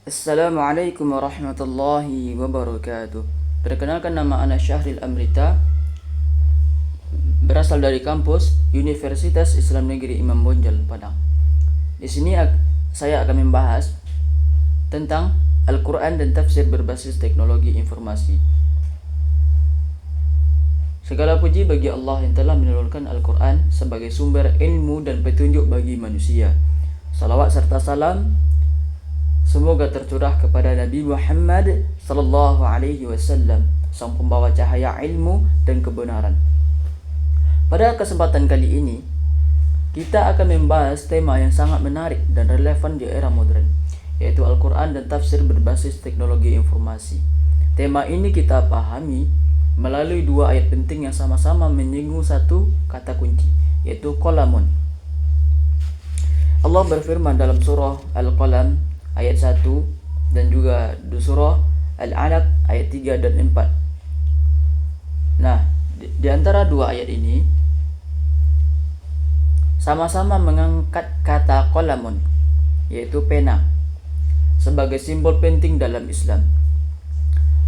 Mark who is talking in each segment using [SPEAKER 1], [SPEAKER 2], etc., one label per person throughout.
[SPEAKER 1] Assalamualaikum warahmatullahi wabarakatuh. Perkenalkan, nama ana Syahril Amrita, berasal dari kampus Universitas Islam Negeri Imam Bonjol, Padang. Di sini saya akan membahas tentang Al-Quran dan tafsir berbasis teknologi informasi. Segala puji bagi Allah yang telah menurunkan Al-Quran sebagai sumber ilmu dan petunjuk bagi manusia. Salawat serta salam semoga tercurah kepada Nabi Muhammad sallallahu alaihi wasallam, sang pembawa cahaya ilmu dan kebenaran. Pada kesempatan kali ini, kita akan membahas tema yang sangat menarik dan relevan di era modern, yaitu Al-Quran dan tafsir berbasis teknologi informasi. Tema ini kita pahami melalui dua ayat penting yang sama-sama menyinggung satu kata kunci, yaitu qalamun. Allah berfirman dalam surah Al-Qalam ayat 1 dan juga di surah Al-Alaq ayat 3 dan 4. Nah, di antara dua ayat ini sama-sama mengangkat kata qalamun, yaitu pena, sebagai simbol penting dalam Islam.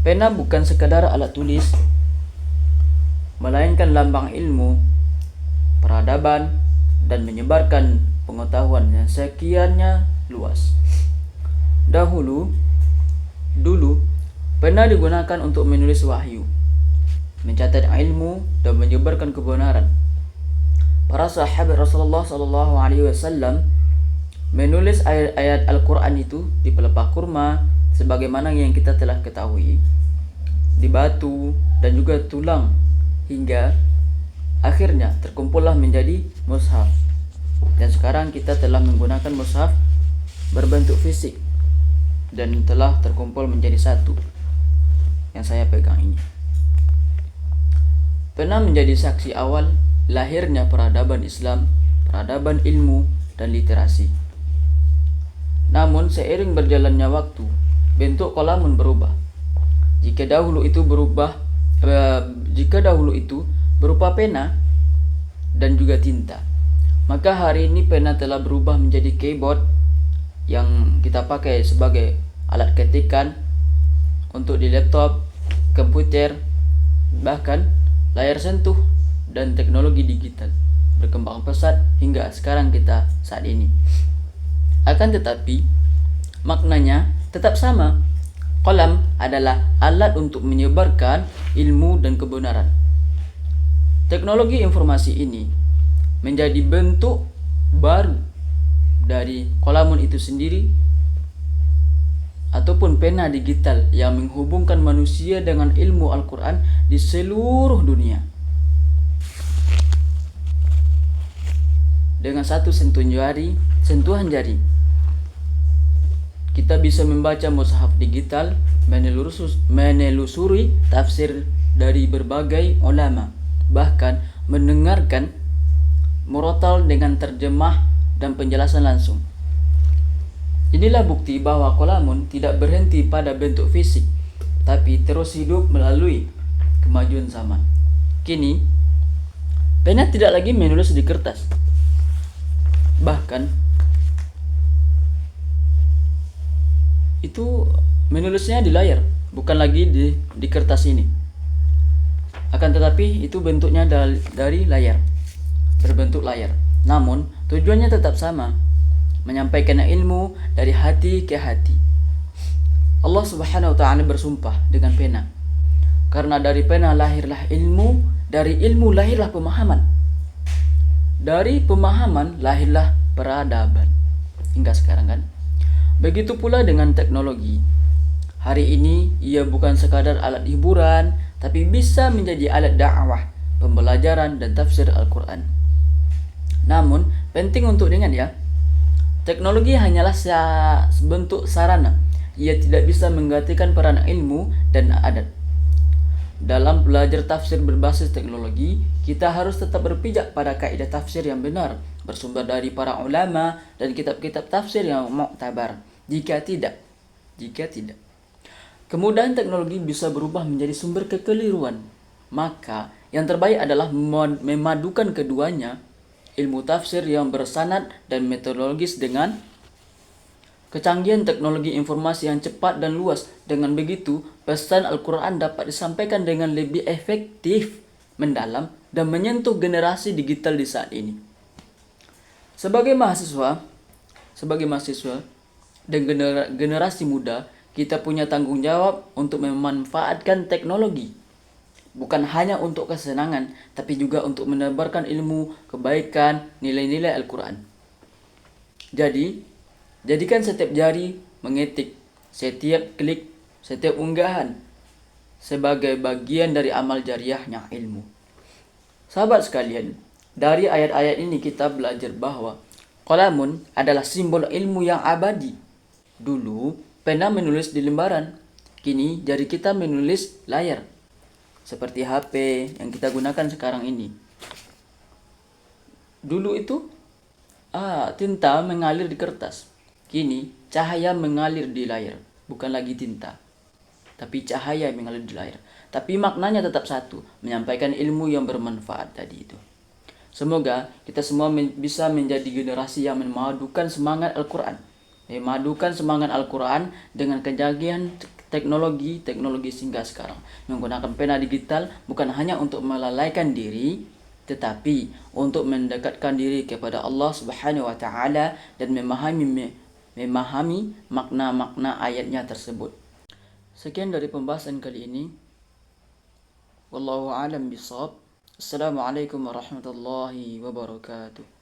[SPEAKER 1] Pena bukan sekadar alat tulis, melainkan lambang ilmu, peradaban, dan menyebarkan pengetahuan yang sekiannya luas. Dulu, pena digunakan untuk menulis wahyu, mencatat ilmu, dan menyebarkan kebenaran. Para sahabat Rasulullah sallallahu alaihi wasallam menulis ayat-ayat Al-Quran itu di pelepah kurma, sebagaimana yang kita telah ketahui, di batu dan juga tulang, hingga akhirnya terkumpullah menjadi mushaf. Dan sekarang kita telah menggunakan mushaf berbentuk fisik dan telah terkumpul menjadi satu yang saya pegang ini. Pernah menjadi saksi awal lahirnya peradaban Islam, peradaban ilmu dan literasi. Namun seiring berjalannya waktu, bentuk qalamun berubah. Jika dahulu itu berupa pena dan juga tinta, maka hari ini pena telah berubah menjadi keyboard yang kita pakai sebagai alat ketikan untuk di laptop, komputer, bahkan layar sentuh dan teknologi digital berkembang pesat hingga sekarang kita saat ini. Akan tetapi maknanya tetap sama. Qalam adalah alat untuk menyebarkan ilmu dan kebenaran. Teknologi informasi ini menjadi bentuk baru dari qalamun itu sendiri, ataupun pena digital yang menghubungkan manusia dengan ilmu Al-Quran di seluruh dunia. Dengan satu sentuhan jari, kita bisa membaca mushaf digital, menelusuri tafsir dari berbagai ulama, bahkan mendengarkan murotal dengan terjemah dan penjelasan langsung. Inilah bukti bahwa qalamun tidak berhenti pada bentuk fisik, tapi terus hidup melalui kemajuan zaman. Kini, pena tidak lagi menulis di kertas, bahkan itu menulisnya di layar, bukan lagi di kertas ini. Akan tetapi itu bentuknya dari layar, berbentuk layar. Namun tujuannya tetap sama, menyampaikan ilmu dari hati ke hati. Allah Subhanahu wa ta'ala bersumpah dengan pena, karena dari pena lahirlah ilmu, dari ilmu lahirlah pemahaman, dari pemahaman lahirlah peradaban, hingga sekarang kan. Begitu pula dengan teknologi. Hari ini ia bukan sekadar alat hiburan, tapi bisa menjadi alat dakwah, pembelajaran dan tafsir Al-Quran. Namun penting untuk diingat ya, teknologi hanyalah sebentuk sarana. Ia tidak bisa menggantikan peran ilmu dan adat. Dalam belajar tafsir berbasis teknologi, kita harus tetap berpijak pada kaidah tafsir yang benar, bersumber dari para ulama dan kitab-kitab tafsir yang muktabar. Jika tidak, kemudahan teknologi bisa berubah menjadi sumber kekeliruan. Maka yang terbaik adalah memadukan keduanya, ilmu tafsir yang bersanad dan metodologis dengan kecanggihan teknologi informasi yang cepat dan luas. Dengan begitu, pesan Al-Quran dapat disampaikan dengan lebih efektif, mendalam, dan menyentuh generasi digital di saat ini. Sebagai mahasiswa dan generasi muda, kita punya tanggung jawab untuk memanfaatkan teknologi. Bukan hanya untuk kesenangan, tapi juga untuk menebarkan ilmu, kebaikan, nilai-nilai Al-Quran. Jadi, jadikan setiap jari mengetik, setiap klik, setiap unggahan sebagai bagian dari amal jariahnya ilmu. Sahabat sekalian, dari ayat-ayat ini kita belajar bahwa qalamun adalah simbol ilmu yang abadi. Dulu, pena menulis di lembaran, kini jari kita menulis layar. Seperti HP yang kita gunakan sekarang ini. Dulu itu tinta mengalir di kertas. Kini cahaya mengalir di layar. Bukan lagi tinta, tapi cahaya yang mengalir di layar. Tapi maknanya tetap satu, menyampaikan ilmu yang bermanfaat tadi itu. Semoga kita semua bisa menjadi generasi yang memadukan semangat Al-Quran. Memadukan semangat Al-Quran dengan kecanggihan teknologi sehingga sekarang. Menggunakan pena digital bukan hanya untuk melalaikan diri, tetapi untuk mendekatkan diri kepada Allah Subhanahu wa taala dan memahami makna-makna ayatnya tersebut. Sekian dari pembahasan kali ini. Wallahu a'lam bishawab. Assalamualaikum warahmatullahi wabarakatuh.